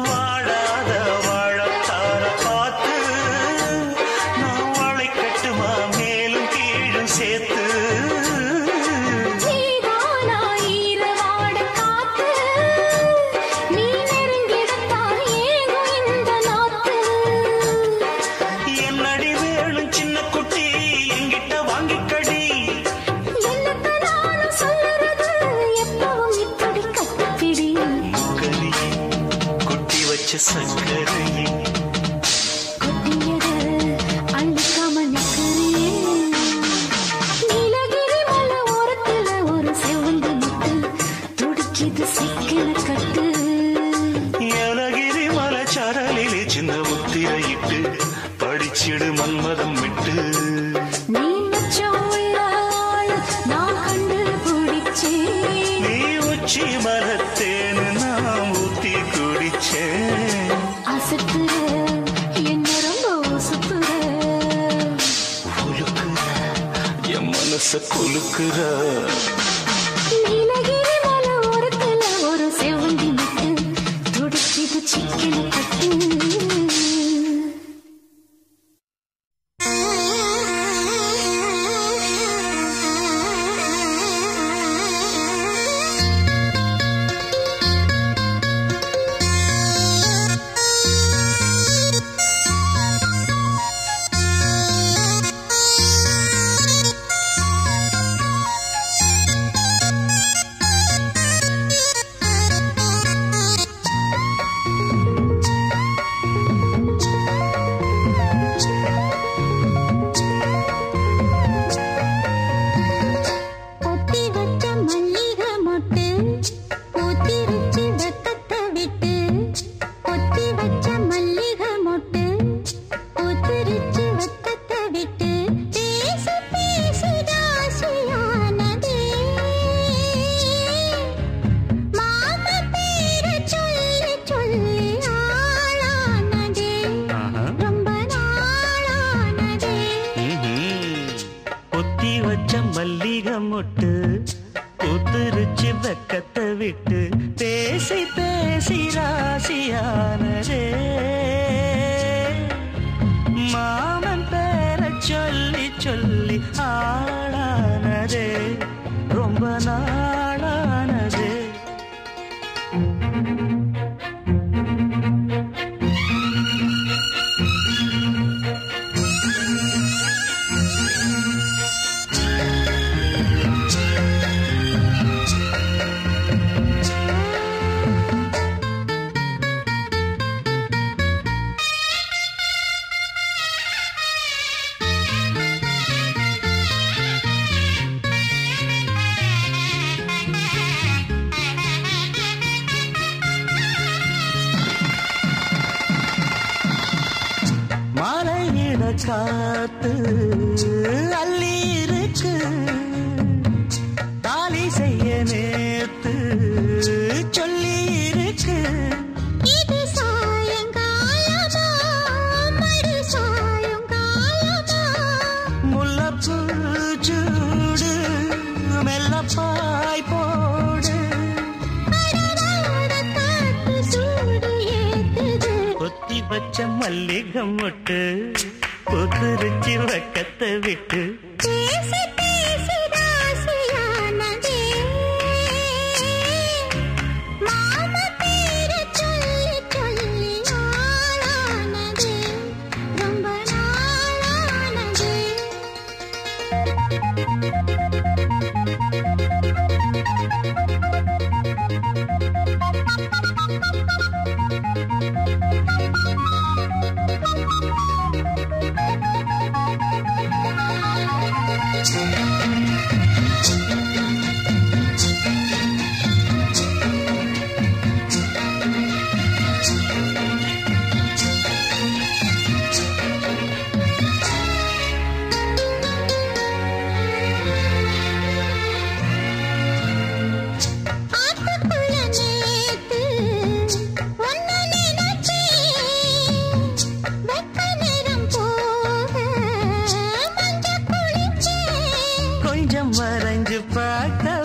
வாழாத வாழத்தார பார்த்து நான் வாழை கட்டுமா மேலும் கீழும் சேர்த்து நீதானா ஈரவாட காத்து நீ நெருங்கிடத்தான் ஏகும் இந்த நாத்து என்னடி வேணும் சின்ன குட்டி என்கிட்ட வாங்கிக்கடி என்னத்த நானும் சொல்லுறது எப்பவும் இப்படி கத்திப்பிடி முக்கரியே குட்டி வச்ச சக்கரையே கொட்டியத அள்ளிக்காம நிற்கிறேன் நீலகிரி மலை ஓரத்துல ஒரு செவ்வந்தி முட்டு துடிக்கிது சிக்கன கட்டு ஏலகிரி மலை சரலிலே சின்ன முத்திரையிட்டு படிச்சிடு மன்மதம் விட்டு நீ மச்சம் உள்ள ஆளு நான் கண்டு பிடிச்சேன் நீ உச்சி மரத்தேன்னு நான் ஊத்தி குடிச்சேன் அசத்துற என்ன ரொம்ப உசுப்புற உலுக்குற என் மனச குலுக்குற நீலகிரி மலை ஓரத்துல ஒரு செவ்வந்தி முட்டு துடிக்கிது சிக்கன கட்டு மொட்டு பூத்துருச்சு வெக்கத்தை விட்டு பேசி பேசி ராசியானதே மாமன் பேர சொல்லி சொல்லி ஆளானதே ரொம்ப நாளானதே மலையிட காத்து அள்ளி இருக்கு தாலி செய்ய நேத்து சொல்லி இருக்கு இது சாயங்காலமா மறு சாயங்காலமா முல்லப்பூ சூடு மெல்லப்பாய் போடு அடவாட காத்து சூடு ஏத்துது கொத்தி வச்ச மல்லிகை மொட்டு பொதுருச்சி வக்கத்தை விட்டு பேசி பேசி ராசியானதே மாம பேர சொல்லி சொல்லி ஆளானதே ரொம்ப நாளானதே ஆத்துக்குள்ள நேத்து ஒன்னு நினைச்சேன் வெக்க நேரம் போக மஞ்ச குளிச்சேன் கொஞ்சம் வரைஞ்சு பார்க்க